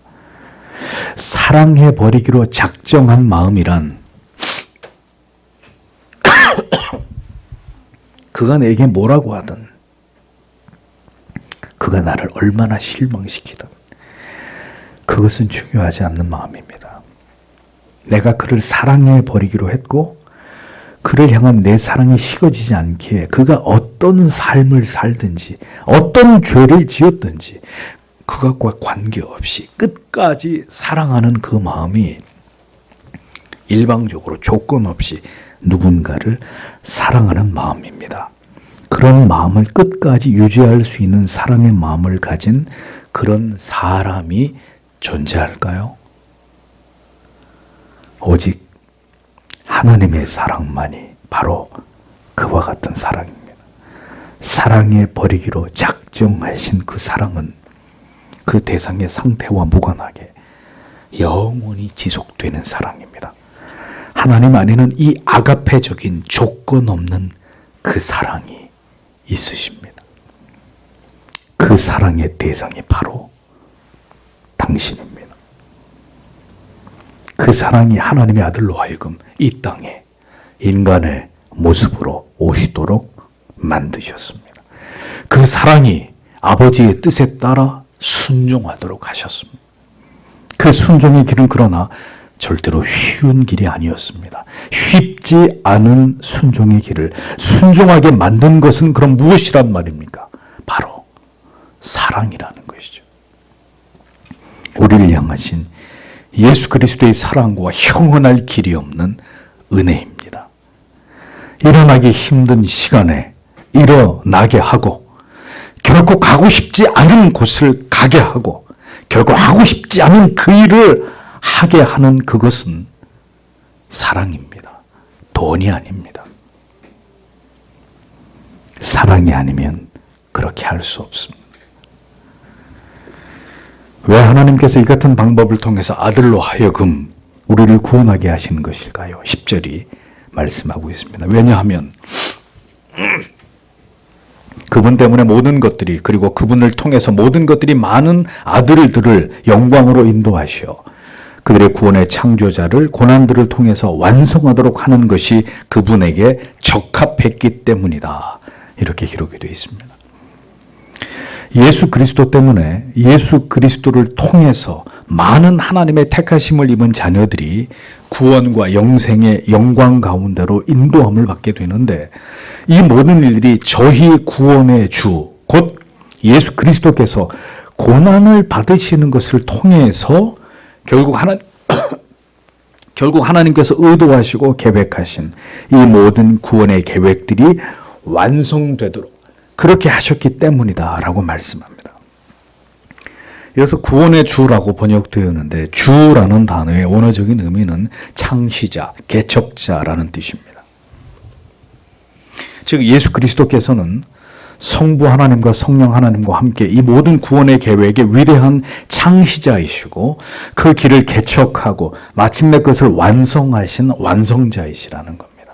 사랑해버리기로 작정한 마음이란 그가 내게 뭐라고 하든, 그가 나를 얼마나 실망시키든 그것은 중요하지 않는 마음입니다. 내가 그를 사랑해버리기로 했고 그를 향한 내 사랑이 식어지지 않기에 그가 어떤 삶을 살든지 어떤 죄를 지었든지 그것과 관계없이 끝까지 사랑하는 그 마음이 일방적으로 조건 없이 누군가를 사랑하는 마음입니다. 그런 마음을 끝까지 유지할 수 있는 사랑의 마음을 가진 그런 사람이 존재할까요? 오직 하나님의 사랑만이 바로 그와 같은 사랑입니다. 사랑해 버리기로 작정하신 그 사랑은 그 대상의 상태와 무관하게 영원히 지속되는 사랑입니다. 하나님 안에는 이 아가페적인 조건 없는 그 사랑이 있으십니다. 그 사랑의 대상이 바로 당신입니다. 그 사랑이 하나님의 아들로 하여금 이 땅에 인간의 모습으로 오시도록 만드셨습니다. 그 사랑이 아버지의 뜻에 따라 순종하도록 하셨습니다. 그 순종의 길은 그러나 절대로 쉬운 길이 아니었습니다. 쉽지 않은 순종의 길을 순종하게 만든 것은 그럼 무엇이란 말입니까? 바로 사랑이라는 것이죠. 우리를 향하신 예수 그리스도의 사랑과 형언할 길이 없는 은혜입니다. 일어나기 힘든 시간에 일어나게 하고 결코 가고 싶지 않은 곳을 가게 하고 결코 하고 싶지 않은 그 일을 하게 하는 그것은 사랑입니다. 돈이 아닙니다. 사랑이 아니면 그렇게 할 수 없습니다. 왜 하나님께서 이 같은 방법을 통해서 아들로 하여금 우리를 구원하게 하신 것일까요? 10절이 말씀하고 있습니다. 왜냐하면 그분 때문에 모든 것들이, 그리고 그분을 통해서 모든 것들이 많은 아들들을 영광으로 인도하시어 그들의 구원의 창조자를 고난들을 통해서 완성하도록 하는 것이 그분에게 적합했기 때문이다. 이렇게 기록이 되어 있습니다. 예수 그리스도 때문에, 예수 그리스도를 통해서 많은 하나님의 택하심을 입은 자녀들이 구원과 영생의 영광 가운데로 인도함을 받게 되는데, 이 모든 일들이 저희 구원의 주, 곧 예수 그리스도께서 고난을 받으시는 것을 통해서 결국 하나님께서 의도하시고 계획하신 이 모든 구원의 계획들이 완성되도록 그렇게 하셨기 때문이다라고 말씀합니다. 그래서 구원의 주라고 번역되었는데, 주라는 단어의 원어적인 의미는 창시자, 개척자라는 뜻입니다. 즉 예수 그리스도께서는 성부 하나님과 성령 하나님과 함께 이 모든 구원의 계획의 위대한 창시자이시고 그 길을 개척하고 마침내 그것을 완성하신 완성자이시라는 겁니다.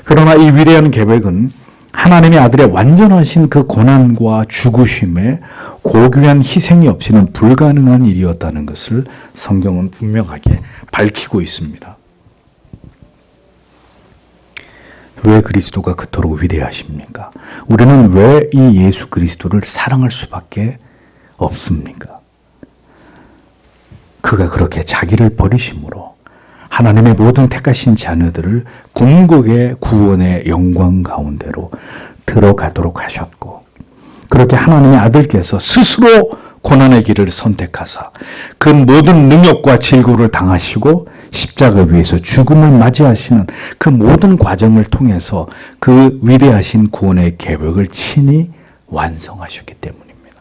그러나 이 위대한 계획은 하나님의 아들의 완전하신 그 고난과 죽으심에 고귀한 희생이 없이는 불가능한 일이었다는 것을 성경은 분명하게 밝히고 있습니다. 왜 그리스도가 그토록 위대하십니까? 우리는 왜 이 예수 그리스도를 사랑할 수밖에 없습니까? 그가 그렇게 자기를 버리심으로 하나님의 모든 택하신 자녀들을 궁극의 구원의 영광 가운데로 들어가도록 하셨고, 그렇게 하나님의 아들께서 스스로 고난의 길을 선택하사 그 모든 능력과 질고를 당하시고 십자가 위에서 죽음을 맞이하시는 그 모든 과정을 통해서 그 위대하신 구원의 계획을 친히 완성하셨기 때문입니다.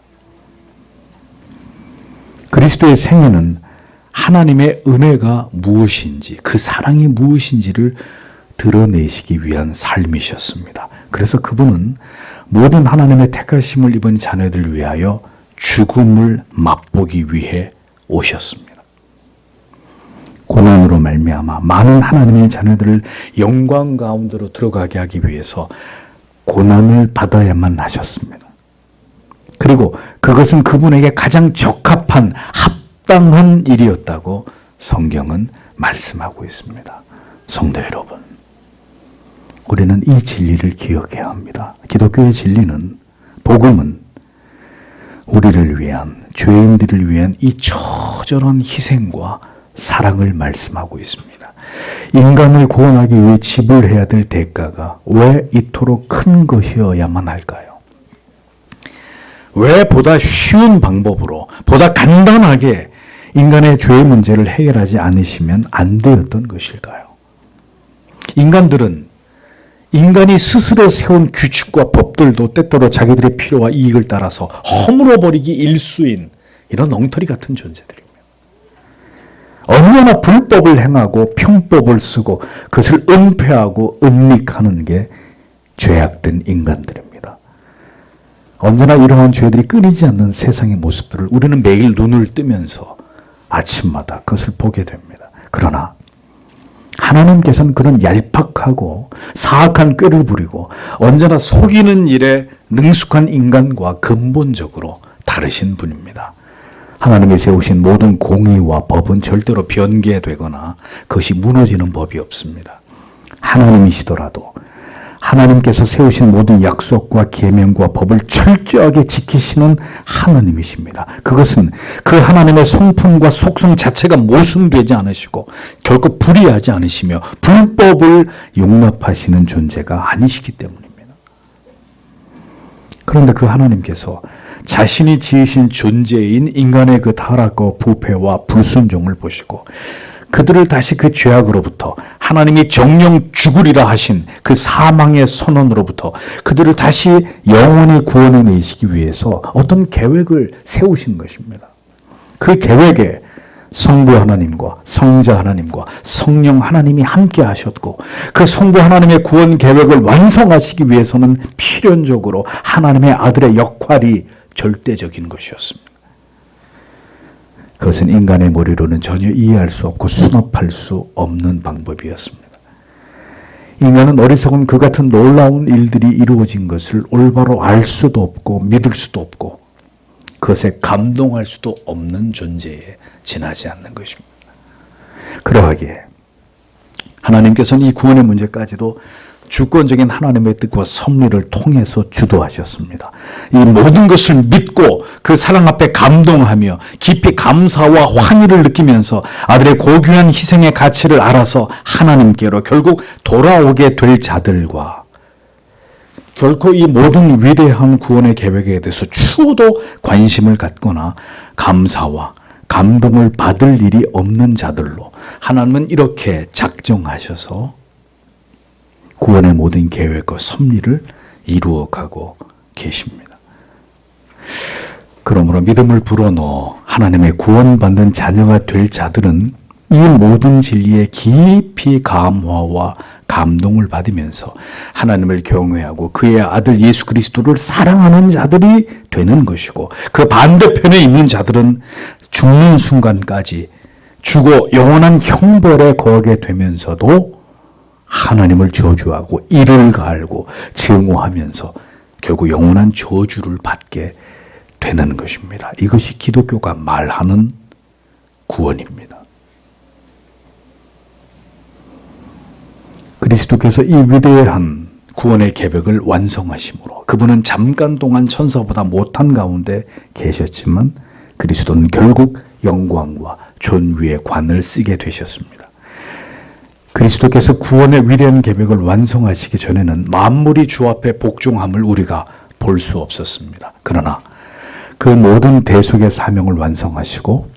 그리스도의 생애는 하나님의 은혜가 무엇인지, 그 사랑이 무엇인지를 드러내시기 위한 삶이셨습니다. 그래서 그분은 모든 하나님의 택하심을 입은 자녀들을 위하여 죽음을 맛보기 위해 오셨습니다. 고난으로 말미암아 많은 하나님의 자녀들을 영광 가운데로 들어가게 하기 위해서 고난을 받아야만 하셨습니다. 그리고 그것은 그분에게 가장 적합한 합당한 일이었다고 성경은 말씀하고 있습니다. 성도 여러분, 우리는 이 진리를 기억해야 합니다. 기독교의 진리는, 복음은 우리를 위한, 죄인들을 위한 이 처절한 희생과 사랑을 말씀하고 있습니다. 인간을 구원하기 위해 지불해야 될 대가가 왜 이토록 큰 것이어야만 할까요? 왜 보다 쉬운 방법으로, 보다 간단하게 인간의 죄의 문제를 해결하지 않으시면 안 되었던 것일까요? 인간이 스스로 세운 규칙과 법들도 때때로 자기들의 필요와 이익을 따라서 허물어버리기 일수인 이런 엉터리 같은 존재들입니다. 언제나 불법을 행하고 평법을 쓰고 그것을 은폐하고 은닉하는 게 죄악된 인간들입니다. 언제나 이러한 죄들이 끊이지 않는 세상의 모습들을 우리는 매일 눈을 뜨면서 아침마다 그것을 보게 됩니다. 그러나 하나님께서는 그런 얄팍하고 사악한 꾀를 부리고 언제나 속이는 일에 능숙한 인간과 근본적으로 다르신 분입니다. 하나님이 세우신 모든 공의와 법은 절대로 변개되거나 그것이 무너지는 법이 없습니다. 하나님이시더라도 하나님께서 세우신 모든 약속과 계명과 법을 철저하게 지키시는 하나님이십니다. 그것은 그 하나님의 성품과 속성 자체가 모순되지 않으시고 결코 불의하지 않으시며 불법을 용납하시는 존재가 아니시기 때문입니다. 그런데 그 하나님께서 자신이 지으신 존재인 인간의 그 타락과 부패와 불순종을 보시고 그들을 다시 그 죄악으로부터, 하나님이 정령 죽으리라 하신 그 사망의 선언으로부터 그들을 다시 영원히 구원해 내시기 위해서 어떤 계획을 세우신 것입니다. 그 계획에 성부 하나님과 성자 하나님과 성령 하나님이 함께 하셨고, 그 성부 하나님의 구원 계획을 완성하시기 위해서는 필연적으로 하나님의 아들의 역할이 절대적인 것이었습니다. 그것은 인간의 머리로는 전혀 이해할 수 없고 수납할 수 없는 방법이었습니다. 인간은 어리석은 그 같은 놀라운 일들이 이루어진 것을 올바로 알 수도 없고 믿을 수도 없고 그것에 감동할 수도 없는 존재에 지나지 않는 것입니다. 그러하기에 하나님께서는 이 구원의 문제까지도 주권적인 하나님의 뜻과 섭리를 통해서 주도하셨습니다. 이 모든 것을 믿고 그 사랑 앞에 감동하며 깊이 감사와 환희를 느끼면서 아들의 고귀한 희생의 가치를 알아서 하나님께로 결국 돌아오게 될 자들과 결코 이 모든 위대한 구원의 계획에 대해서 추호도 관심을 갖거나 감사와 감동을 받을 일이 없는 자들로 하나님은 이렇게 작정하셔서 구원의 모든 계획과 섭리를 이루어가고 계십니다. 그러므로 믿음을 불어넣어 하나님의 구원받는 자녀가 될 자들은 이 모든 진리에 깊이 감화와 감동을 받으면서 하나님을 경외하고 그의 아들 예수 그리스도를 사랑하는 자들이 되는 것이고, 그 반대편에 있는 자들은 죽는 순간까지 죽어 영원한 형벌에 거하게 되면서도 하나님을 저주하고 이를 갈고 증오하면서 결국 영원한 저주를 받게 되는 것입니다. 이것이 기독교가 말하는 구원입니다. 그리스도께서 이 위대한 구원의 계획을 완성하심으로 그분은 잠깐 동안 천사보다 못한 가운데 계셨지만 그리스도는 결국 영광과 존귀의 관을 쓰게 되셨습니다. 그리스도께서 구원의 위대한 계획을 완성하시기 전에는 만물이 주 앞에 복종함을 우리가 볼 수 없었습니다. 그러나 그 모든 대속의 사명을 완성하시고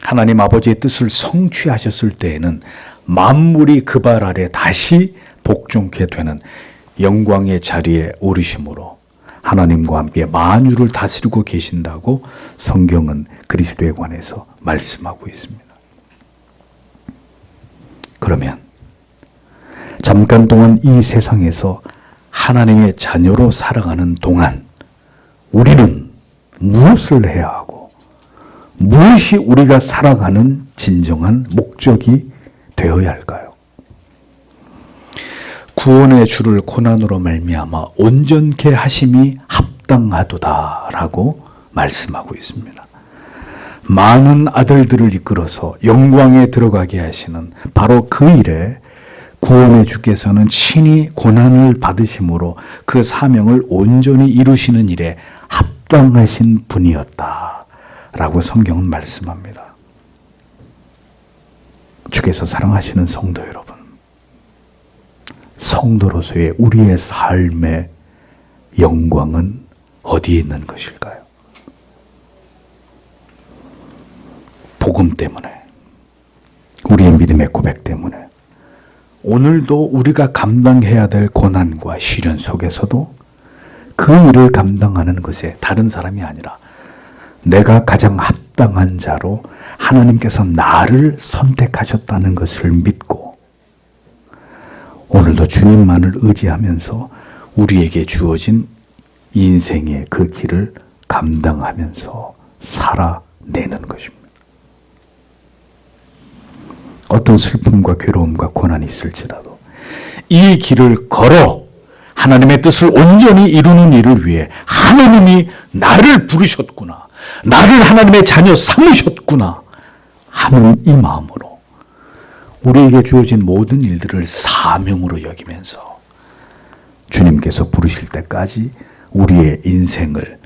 하나님 아버지의 뜻을 성취하셨을 때에는 만물이 그 발 아래 다시 복종케 되는 영광의 자리에 오르심으로 하나님과 함께 만유를 다스리고 계신다고 성경은 그리스도에 관해서 말씀하고 있습니다. 그러면 잠깐 동안 이 세상에서 하나님의 자녀로 살아가는 동안 우리는 무엇을 해야 하고 무엇이 우리가 살아가는 진정한 목적이 되어야 할까요? 구원의 주를 고난으로 말미암아 온전케 하심이 합당하도다라고 말씀하고 있습니다. 많은 아들들을 이끌어서 영광에 들어가게 하시는 바로 그 일에 구원의 주께서는 친히 고난을 받으심으로 그 사명을 온전히 이루시는 일에 합당하신 분이었다라고 성경은 말씀합니다. 주께서 사랑하시는 성도 여러분, 성도로서의 우리의 삶의 영광은 어디에 있는 것일까요? 복음 때문에, 우리의 믿음의 고백 때문에, 오늘도 우리가 감당해야 될 고난과 시련 속에서도 그 일을 감당하는 것에 다른 사람이 아니라 내가 가장 합당한 자로 하나님께서 나를 선택하셨다는 것을 믿고 오늘도 주님만을 의지하면서 우리에게 주어진 인생의 그 길을 감당하면서 살아내는 것입니다. 어떤 슬픔과 괴로움과 고난이 있을지라도 이 길을 걸어 하나님의 뜻을 온전히 이루는 일을 위해 하나님이 나를 부르셨구나, 나를 하나님의 자녀 삼으셨구나 하는 이 마음으로 우리에게 주어진 모든 일들을 사명으로 여기면서 주님께서 부르실 때까지 우리의 인생을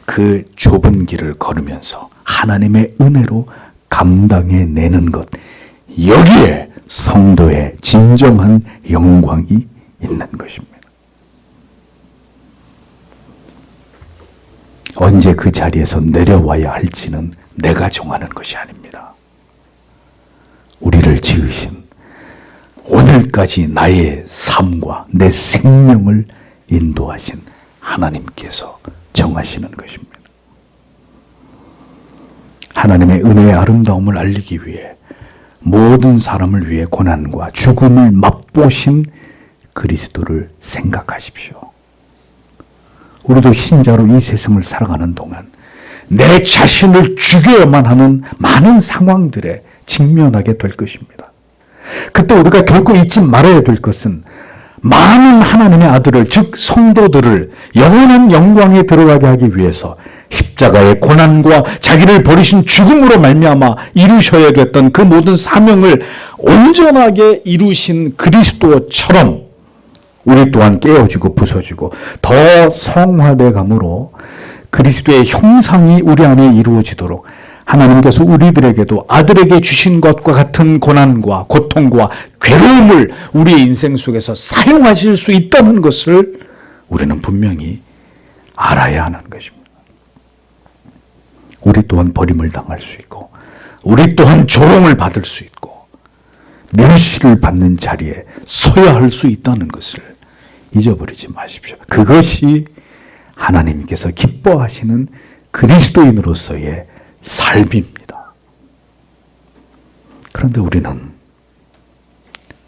그 좁은 길을 걸으면서 하나님의 은혜로 감당해내는 것, 여기에 성도의 진정한 영광이 있는 것입니다. 언제 그 자리에서 내려와야 할지는 내가 정하는 것이 아닙니다. 우리를 지으신, 오늘까지 나의 삶과 내 생명을 인도하신 하나님께서 정하시는 것입니다. 하나님의 은혜의 아름다움을 알리기 위해 모든 사람을 위해 고난과 죽음을 맛보신 그리스도를 생각하십시오. 우리도 신자로 이 세상을 살아가는 동안 내 자신을 죽여야만 하는 많은 상황들에 직면하게 될 것입니다. 그때 우리가 결코 잊지 말아야 될 것은 많은 하나님의 아들을, 즉 성도들을 영원한 영광에 들어가게 하기 위해서 십자가의 고난과 자기를 버리신 죽음으로 말미암아 이루셔야 됐던 그 모든 사명을 온전하게 이루신 그리스도처럼 우리 또한 깨어지고 부서지고 더 성화돼 감으로 그리스도의 형상이 우리 안에 이루어지도록 하나님께서 우리들에게도 아들에게 주신 것과 같은 고난과 고통과 괴로움을 우리의 인생 속에서 사용하실 수 있다는 것을 우리는 분명히 알아야 하는 것입니다. 우리 또한 버림을 당할 수 있고 우리 또한 조롱을 받을 수 있고 멸시를 받는 자리에 서야 할 수 있다는 것을 잊어버리지 마십시오. 그것이 하나님께서 기뻐하시는 그리스도인으로서의 삶입니다. 그런데 우리는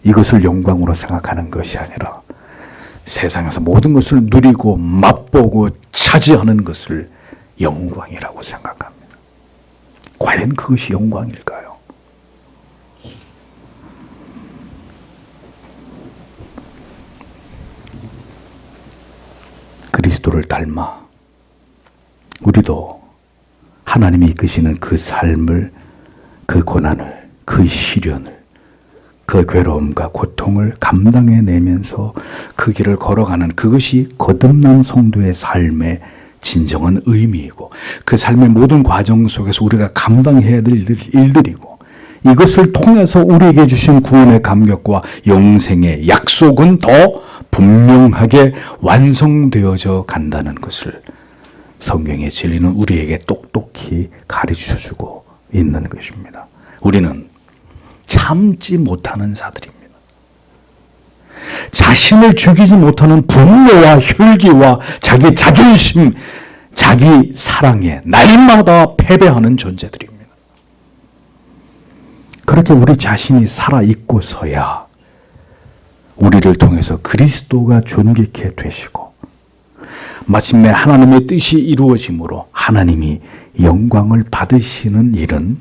이것을 영광으로 생각하는 것이 아니라 세상에서 모든 것을 누리고 맛보고 차지하는 것을 영광이라고 생각합니다. 과연 그것이 영광일까요? 그리스도를 닮아 우리도 하나님이 이끄시는 그 삶을, 그 고난을, 그 시련을, 그 괴로움과 고통을 감당해내면서 그 길을 걸어가는 그것이 거듭난 성도의 삶의 진정한 의미이고 그 삶의 모든 과정 속에서 우리가 감당해야 될 일들이고 이것을 통해서 우리에게 주신 구원의 감격과 영생의 약속은 더 분명하게 완성되어져 간다는 것을 성경의 진리는 우리에게 똑똑히 가르쳐주고 있는 것입니다. 우리는 참지 못하는 자들입니다. 자신을 죽이지 못하는 분노와 혈기와 자기 자존심, 자기 사랑에 날마다 패배하는 존재들입니다. 그렇게 우리 자신이 살아있고서야 우리를 통해서 그리스도가 존귀케 되시고 마침내 하나님의 뜻이 이루어짐으로 하나님이 영광을 받으시는 일은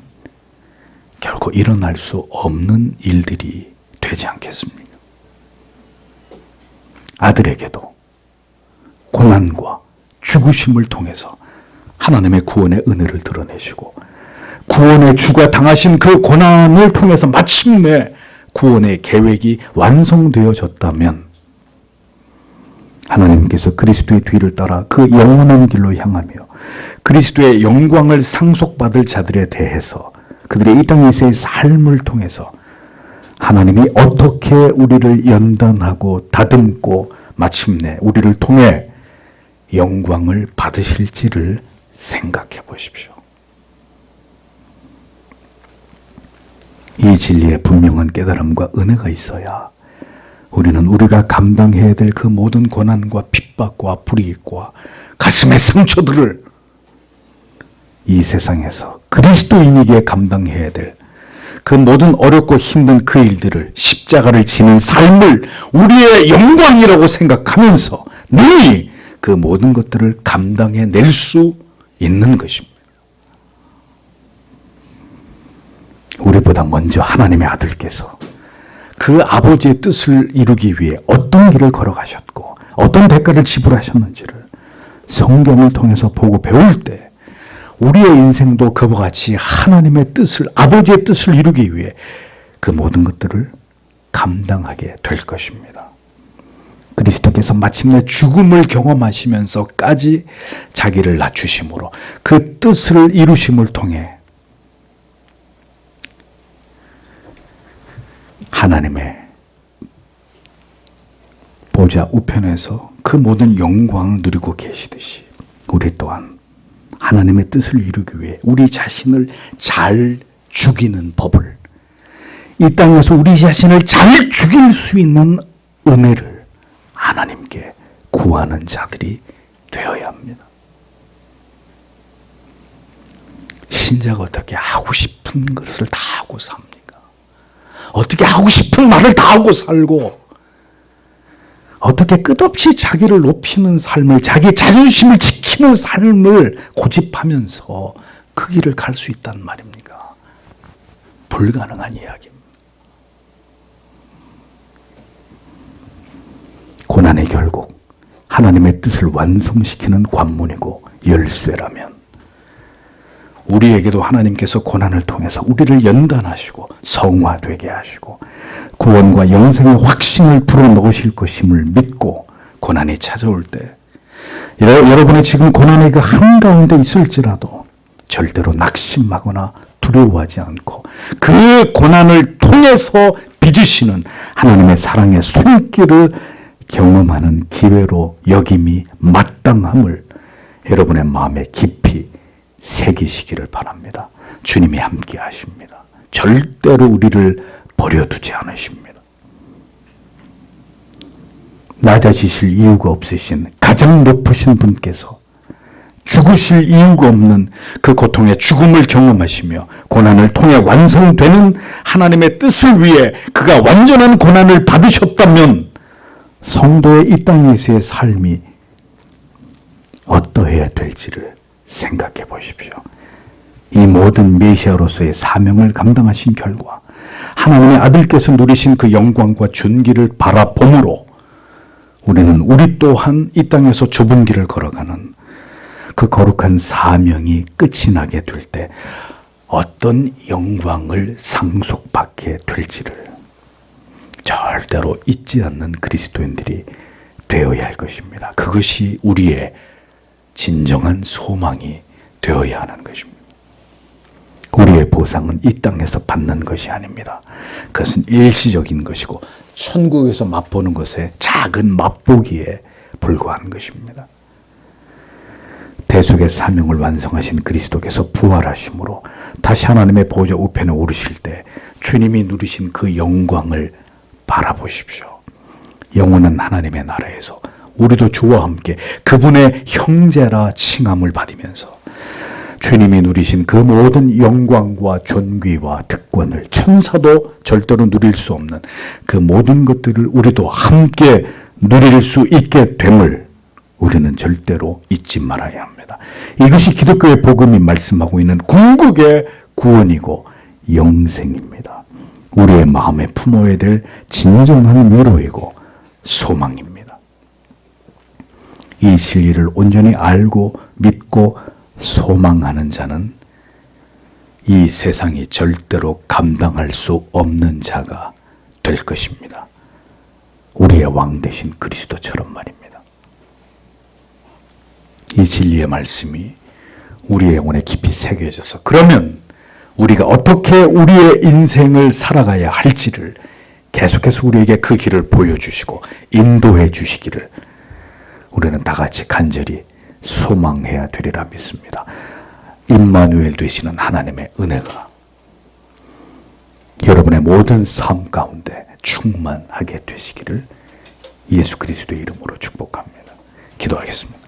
결코 일어날 수 없는 일들이 되지 않겠습니까? 아들에게도 고난과 죽으심을 통해서 하나님의 구원의 은혜를 드러내시고 구원의 주가 당하신 그 고난을 통해서 마침내 구원의 계획이 완성되어졌다면 하나님께서 그리스도의 뒤를 따라 그 영원한 길로 향하며 그리스도의 영광을 상속받을 자들에 대해서 그들의 이 땅에서의 삶을 통해서 하나님이 어떻게 우리를 연단하고 다듬고 마침내 우리를 통해 영광을 받으실지를 생각해 보십시오. 이 진리에 분명한 깨달음과 은혜가 있어야 우리는 우리가 감당해야 될 그 모든 고난과 핍박과 불이익과 가슴의 상처들을 이 세상에서 그리스도인에게 감당해야 될 그 모든 어렵고 힘든 그 일들을 십자가를 지는 삶을 우리의 영광이라고 생각하면서 능히 그 모든 것들을 감당해 낼 수 있는 것입니다. 우리보다 먼저 하나님의 아들께서 그 아버지의 뜻을 이루기 위해 어떤 길을 걸어가셨고 어떤 대가를 지불하셨는지를 성경을 통해서 보고 배울 때 우리의 인생도 그와 같이 하나님의 뜻을, 아버지의 뜻을 이루기 위해 그 모든 것들을 감당하게 될 것입니다. 그리스도께서 마침내 죽음을 경험하시면서까지 자기를 낮추심으로 그 뜻을 이루심을 통해 하나님의 보좌 우편에서 그 모든 영광을 누리고 계시듯이 우리 또한 하나님의 뜻을 이루기 위해 우리 자신을 잘 죽이는 법을, 이 땅에서 우리 자신을 잘 죽일 수 있는 은혜를 하나님께 구하는 자들이 되어야 합니다. 신자가 어떻게 하고 싶은 것을 다 하고 삽니까? 어떻게 하고 싶은 말을 다 하고 살고 어떻게 끝없이 자기를 높이는 삶을, 자기 자존심을 지키는 삶을 고집하면서 그 길을 갈 수 있단 말입니까? 불가능한 이야기입니다. 고난의 결국 하나님의 뜻을 완성시키는 관문이고 열쇠라면 우리에게도 하나님께서 고난을 통해서 우리를 연단하시고 성화되게 하시고 구원과 영생의 확신을 불어넣으실 것임을 믿고 고난이 찾아올 때 여러분이 지금 고난의 그 한가운데 있을지라도 절대로 낙심하거나 두려워하지 않고 그 고난을 통해서 빚으시는 하나님의 사랑의 손길을 경험하는 기회로 여김이 마땅함을 여러분의 마음에 깊이 새기시기를 바랍니다. 주님이 함께 하십니다. 절대로 우리를 버려두지 않으십니다. 낮아지실 이유가 없으신 가장 높으신 분께서 죽으실 이유가 없는 그 고통의 죽음을 경험하시며 고난을 통해 완성되는 하나님의 뜻을 위해 그가 완전한 고난을 받으셨다면 성도의 이 땅에서의 삶이 어떠해야 될지를 생각해 보십시오. 이 모든 메시아로서의 사명을 감당하신 결과 하나님의 아들께서 누리신 그 영광과 존귀를 바라봄으로 우리는 우리 또한 이 땅에서 좁은 길을 걸어가는 그 거룩한 사명이 끝이 나게 될 때 어떤 영광을 상속받게 될지를 절대로 잊지 않는 그리스도인들이 되어야 할 것입니다. 그것이 우리의 진정한 소망이 되어야 하는 것입니다. 우리의 보상은 이 땅에서 받는 것이 아닙니다. 그것은 일시적인 것이고 천국에서 맛보는 것의 작은 맛보기에 불과한 것입니다. 대속의 사명을 완성하신 그리스도께서 부활하심으로 다시 하나님의 보좌 우편에 오르실 때 주님이 누리신 그 영광을 바라보십시오. 영원한 하나님의 나라에서 우리도 주와 함께 그분의 형제라 칭함을 받으면서 주님이 누리신 그 모든 영광과 존귀와 특권을 천사도 절대로 누릴 수 없는 그 모든 것들을 우리도 함께 누릴 수 있게 됨을 우리는 절대로 잊지 말아야 합니다. 이것이 기독교의 복음이 말씀하고 있는 궁극의 구원이고 영생입니다. 우리의 마음에 품어야 될 진정한 위로이고 소망입니다. 이 진리를 온전히 알고 믿고 소망하는 자는 이 세상이 절대로 감당할 수 없는 자가 될 것입니다. 우리의 왕 되신 그리스도처럼 말입니다. 이 진리의 말씀이 우리의 영혼에 깊이 새겨져서 그러면 우리가 어떻게 우리의 인생을 살아가야 할지를 계속해서 우리에게 그 길을 보여주시고 인도해 주시기를 우리는 다 같이 간절히 소망해야 되리라 믿습니다. 임마누엘 되시는 하나님의 은혜가 여러분의 모든 삶 가운데 충만하게 되시기를 예수 그리스도의 이름으로 축복합니다. 기도하겠습니다.